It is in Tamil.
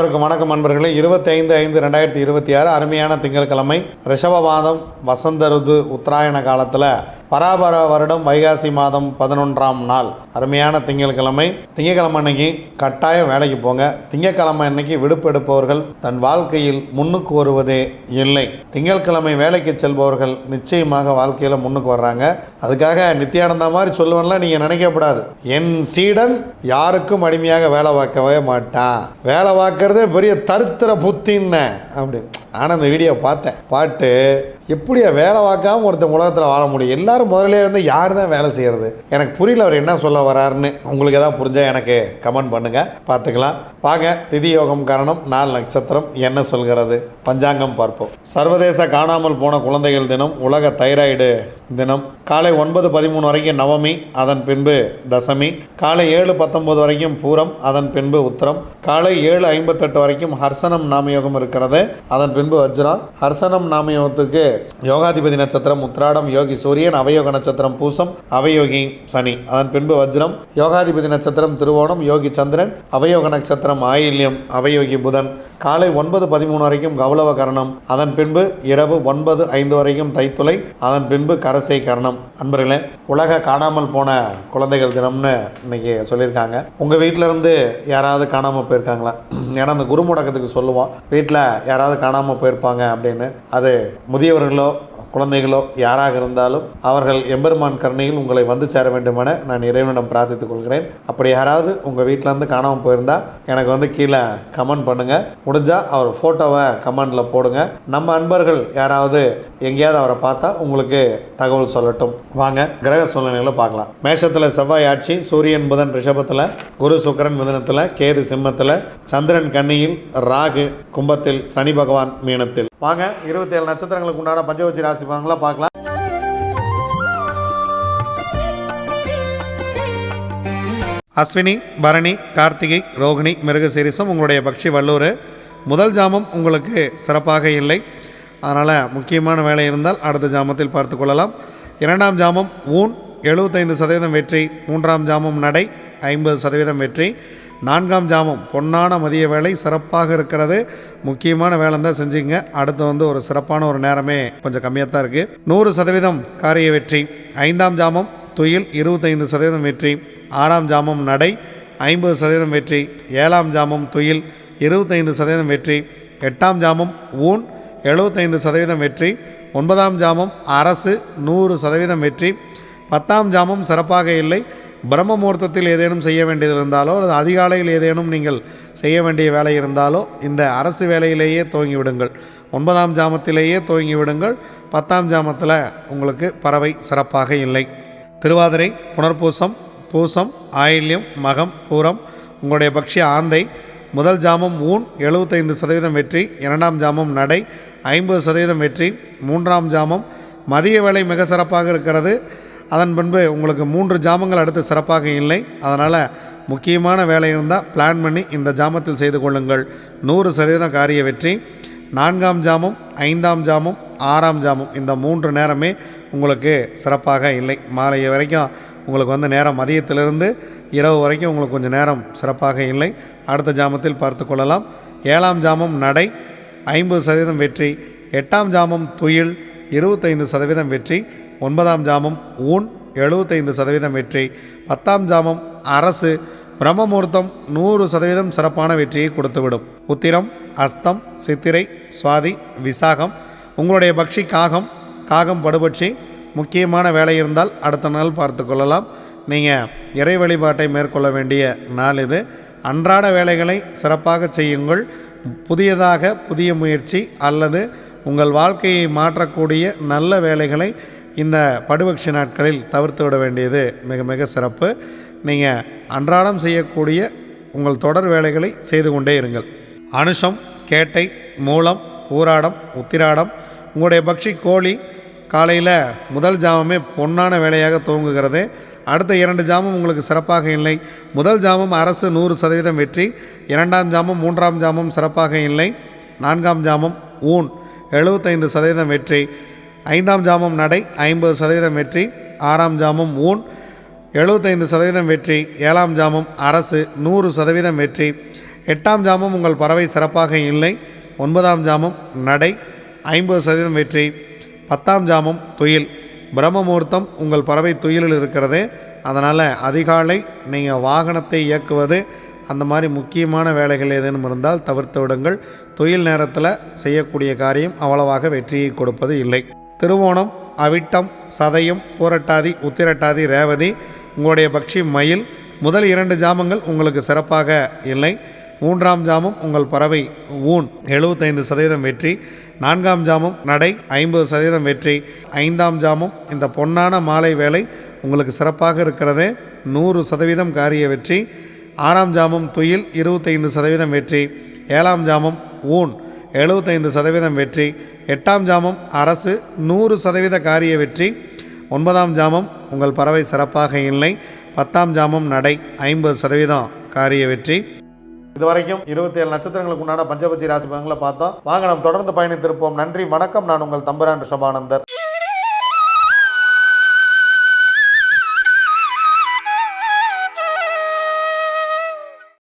அனைவருக்கும் வணக்கம் நண்பர்களே. 25/5/2026 அருமையான திங்கட்கிழமை, ரிஷபமாதம், வசந்த ருது, உத்தராயண காலத்தில் பராபர வருடம் வைகாசி மாதம் 11ஆம் நாள் அருமையான திங்கட்கிழமை. திங்கட்கிழமை அன்னைக்கு கட்டாயம் வேலைக்கு போங்க. திங்கட்கிழமை அன்னைக்கு விடுப்பு எடுப்பவர்கள் தன் வாழ்க்கையில் முன்னுக்கு வருவதே இல்லை. திங்கட்கிழமை வேலைக்கு செல்பவர்கள் நிச்சயமாக வாழ்க்கையில் முன்னுக்கு வர்றாங்க. அதுக்காக நித்தியானந்தா மாதிரி சொல்லுவேன்லாம் நீங்கள் நினைக்கப்படாது. என் சீடன் யாருக்கும் அடிமையாக வேலை பார்க்கவே மாட்டான், வேலை பார்க்கறதே பெரிய தருத்திர புத்தின்னு அப்படி. ஆனால் அந்த வீடியோ பாட்டு எப்படியா வேலை பார்க்காம ஒருத்தன் உலகத்தில் வாழ முடியும்? எல்லாரும் முதல்ல இருந்து யார் தான் வேலை செய்கிறது? எனக்கு புரியல அவர் என்ன சொல்ல வராருன்னு. உங்களுக்கு எதாவது புரிஞ்சால் எனக்கு கமெண்ட் பண்ணுங்கள், பார்த்துக்கலாம். வாங்க, திதி யோகம் காரணம் 4 நட்சத்திரம் என்ன சொல்கிறது பஞ்சாங்கம் பார்ப்போம். சர்வதேச காணாமல் போன குழந்தைகள் தினம், உலக தைராய்டு தினம். காலை 9:13 வரைக்கும் நவமி, அதன் பின்பு தசமி. காலை 7:19 வரைக்கும் பூரம், அதன் பின்பு உத்திரம். காலை 7:58 வரைக்கும் ஹர்சனம் நாமயோகம் இருக்கிறது, அதன் பின்பு வஜ்ரம். ஹர்சனம் நாமயோகத்துக்கு யோகாதிபதி நட்சத்திரம் உத்திராடம், யோகி சூரியன். அவயோக நட்சத்திரம் பூசம், அவயோகி சனி. அதன் பின்பு வஜ்ரம். யோகாதிபதி நட்சத்திரம் திருவோணம், யோகி சந்திரன். அவயோக நட்சத்திரம் ஆயில்யம், அவயோகி புதன். காலை 9:13 வரைக்கும் கௌளவ கரணம், அதன் பின்பு இரவு 9:05 வரைக்கும் தைத்துளை, அதன் பின்பு கரசை கரணம். அன்பர்களே, உலக காணாமல் போன குழந்தைகள் தினம்னு இன்னைக்கு சொல்லியிருக்காங்க. உங்கள் வீட்டில் இருந்து யாராவது காணாமல் போயிருக்காங்களா? ஏன்னா அந்த குரு முடக்கத்துக்கு சொல்லுவோம், வீட்டில் யாராவது காணாமல் போயிருப்பாங்க அப்படின்னு. அது முதியவர்களோ குழந்தைகளோ யாராக இருந்தாலும் அவர்கள் எம்பெருமான் கருணையில் உங்களை வந்து சேர வேண்டுமென நான் இறைவனிடம் பிரார்த்தித்துக் கொள்கிறேன். அப்படி யாராவது உங்கள் வீட்டிலேருந்து காணாமல் போயிருந்தால் எனக்கு கீழே கமெண்ட் பண்ணுங்கள். முடிஞ்சால் அவர் ஃபோட்டோவை கமெண்டில் போடுங்க. நம்ம அன்பர்கள் யாராவது எங்கேயாவது அவரை பார்த்தா உங்களுக்கு தகவல் சொல்லட்டும். வாங்க, கிரக சூழ்நிலைகளை பார்க்கலாம். மேஷத்தில் செவ்வாய் ஆட்சி, சூரியன் புதன் ரிஷபத்தில், குரு சுக்கிரன் மிதுனத்தில், கேது சிம்மத்தில், சந்திரன் கன்னியில், ராகு கும்பத்தில், சனி பகவான் மீனத்தில். வாங்க, 27 நட்சத்திரங்களுக்கு உண்டான பஞ்சவச்சி ராசி பலன்களை பார்க்கலாம். அஸ்வினி, பரணி, கார்த்திகை, ரோகிணி, மிருகசீரிசம் உங்களுடைய பக்ஷி வல்லூர். முதல் ஜாமம் உங்களுக்கு சிறப்பாக இல்லை, அதனால் முக்கியமான வேலை இருந்தால் அடுத்த ஜாமத்தில் பார்த்து கொள்ளலாம். 2ஆம் ஜாமம் ஊன் 75% வெற்றி. 3ஆம் ஜாமம் நடை 50% வெற்றி. 4ஆம் ஜாமம் பொன்னான மதிய வேலை சிறப்பாக இருக்கிறது. முக்கியமான வேலை தான் செஞ்சுங்க. அடுத்து ஒரு சிறப்பான ஒரு நேரமே கொஞ்சம் கம்மியாக தான் இருக்குது. 100% காரிய வெற்றி. 5ஆம் ஜாமம் துயில் 25% வெற்றி. 6ஆம் ஜாமம் நடை 50% வெற்றி. 7ஆம் ஜாமம் துயில் 25% வெற்றி. 8ஆம் ஜாமம் ஊன் 75% வெற்றி. 9ஆம் ஜாமம் அரசு 100% வெற்றி. 10ஆம் ஜாமம் சிறப்பாக இல்லை. பிரம்ம முகூர்த்தத்தில் ஏதேனும் செய்ய வேண்டியது இருந்தாலோ அல்லது அதிகாலையில் ஏதேனும் நீங்கள் செய்ய வேண்டிய வேலை இருந்தாலோ இந்த அரசு வேலையிலேயே துவங்கி விடுங்கள். 9ஆம் ஜாமத்திலேயே துவங்கி விடுங்கள். 10ஆம் ஜாமத்தில் உங்களுக்கு பறவை சிறப்பாக இல்லை. திருவாதிரை, புனர்பூசம், பூசம், ஆயில்யம், மகம், பூரம் உங்களுடைய பக்ஷி ஆந்தை. முதல் ஜாமம் ஊன் 75% வெற்றி. 2ஆம் ஜாமம் நடை 50% வெற்றி. 3ஆம் ஜாமம் மதிய வேலை மிக சிறப்பாக இருக்கிறது. அதன் பின்பு உங்களுக்கு 3 ஜாமங்கள் அடுத்து சிறப்பாக இல்லை. அதனால் முக்கியமான வேலை இருந்தால் பிளான் பண்ணி இந்த ஜாமத்தில் செய்து கொள்ளுங்கள். 100% காரிய வெற்றி. 4ஆம் ஜாமம், 5ஆம் ஜாமம், 6ஆம் ஜாமம் இந்த 3 நேரமே உங்களுக்கு சிறப்பாக இல்லை. மாலை வரைக்கும் உங்களுக்கு நேரம் மதியத்திலிருந்து இரவு வரைக்கும் உங்களுக்கு கொஞ்சம் நேரம் சிறப்பாக இல்லை. அடுத்த ஜாமத்தில் பார்த்து கொள்ளலாம். 7ஆம் ஜாமம் நடை 50% வெற்றி. 8ஆம் ஜாமம் துயில் 25% வெற்றி. 9ஆம் ஜாமம் ஊன் 75% வெற்றி. 10ஆம் ஜாமம் அரசு பிரம்ம முகூர்த்தம் 100% சிறப்பான வெற்றியை கொடுத்துவிடும். உத்திரம், அஸ்தம், சித்திரை, சுவாதி, விசாகம் உங்களுடைய பக்ஷி காகம். காகம் படுபட்சி. முக்கியமான வேலை இருந்தால் அடுத்த நாள் பார்த்து கொள்ளலாம். நீங்கள் இறை வழிபாட்டை மேற்கொள்ள வேண்டிய நாள் இது. அன்றாட வேலைகளை சிறப்பாக செய்யுங்கள். புதியதாக புதிய முயற்சி அல்லது உங்கள் வாழ்க்கையை மாற்றக்கூடிய நல்ல வேலைகளை இந்த படுபக்ஷி நாட்களில் தவிர்த்து விட வேண்டியது மிக மிக சிறப்பு. நீங்கள் அன்றாடம் செய்யக்கூடிய உங்கள் தொடர் வேலைகளை செய்து கொண்டே இருங்கள். அனுஷம், கேட்டை, மூலம், பூராடம், உத்திராடம் உங்களுடைய பக்ஷி கோழி. காலையில் முதல் ஜாமமே பொன்னான வேலையாக துவங்குகிறது. அடுத்த 2 ஜாமம் உங்களுக்கு சிறப்பாக இல்லை. முதல் ஜாமம் அரசு 100% வெற்றி. 2ஆம் ஜாமம் 3ஆம் ஜாமம் சிறப்பாக இல்லை. 4ஆம் ஜாமம் ஊன் 75% வெற்றி. 5ஆம் ஜாமம் நடை 50% வெற்றி. 6ஆம் ஜாமம் ஊன் 75% வெற்றி. 7ஆம் ஜாமம் அரசு 100% வெற்றி. 8ஆம் ஜாமம் உங்கள் பறவை சிறப்பாக இல்லை. 9ஆம் ஜாமம் நடை 50% வெற்றி. 10ஆம் ஜாமம் துயில். பிரம்ம முகூர்த்தம் உங்கள் பறவை துயிலில் இருக்கிறது. அதனால் அதிகாலை நீங்கள் வாகனத்தை இயக்குவது அந்த மாதிரி முக்கியமான வேலைகள் ஏதேனும் இருந்தால் தவிர்த்து விடுங்கள். துயில் நேரத்தில் செய்யக்கூடிய காரியம் அவ்வளவாக வெற்றியை கொடுப்பது இல்லை. திருவோணம், அவிட்டம், சதயம், பூரட்டாதி, உத்திரட்டாதி, ரேவதி உங்களுடைய பட்சி மயில். முதல் 2 ஜாமங்கள் உங்களுக்கு சிறப்பாக இல்லை. 3ஆம் ஜாமம் உங்கள் பறவை ஊன் 75% வெற்றி. 4ஆம் ஜாமம் நடை 50% வெற்றி. 5ஆம் ஜாமம் இந்த பொன்னான மாலை வேலை உங்களுக்கு சிறப்பாக இருக்கிறது, 100% காரிய வெற்றி. 6ஆம் ஜாமம் துயில் 25% வெற்றி. 7ஆம் ஜாமம் ஊன் 75% வெற்றி. 8ஆம் ஜாமம் அரசு 100% காரிய வெற்றி. 9ஆம் ஜாமம் உங்கள் பறவை சிறப்பாக இல்லை. 10ஆம் ஜாமம் நடை 50% காரிய வெற்றி. இதுவரைக்கும் 27 நட்சத்திரங்களுக்கு உண்டான பஞ்சபட்சி ராசி பலன்களை பார்த்தோம். வாங்க நாம் தொடர்ந்து பயணித்திருப்போம். நன்றி, வணக்கம். நான் உங்கள் தம்புரான் ரிஷபானந்தர்.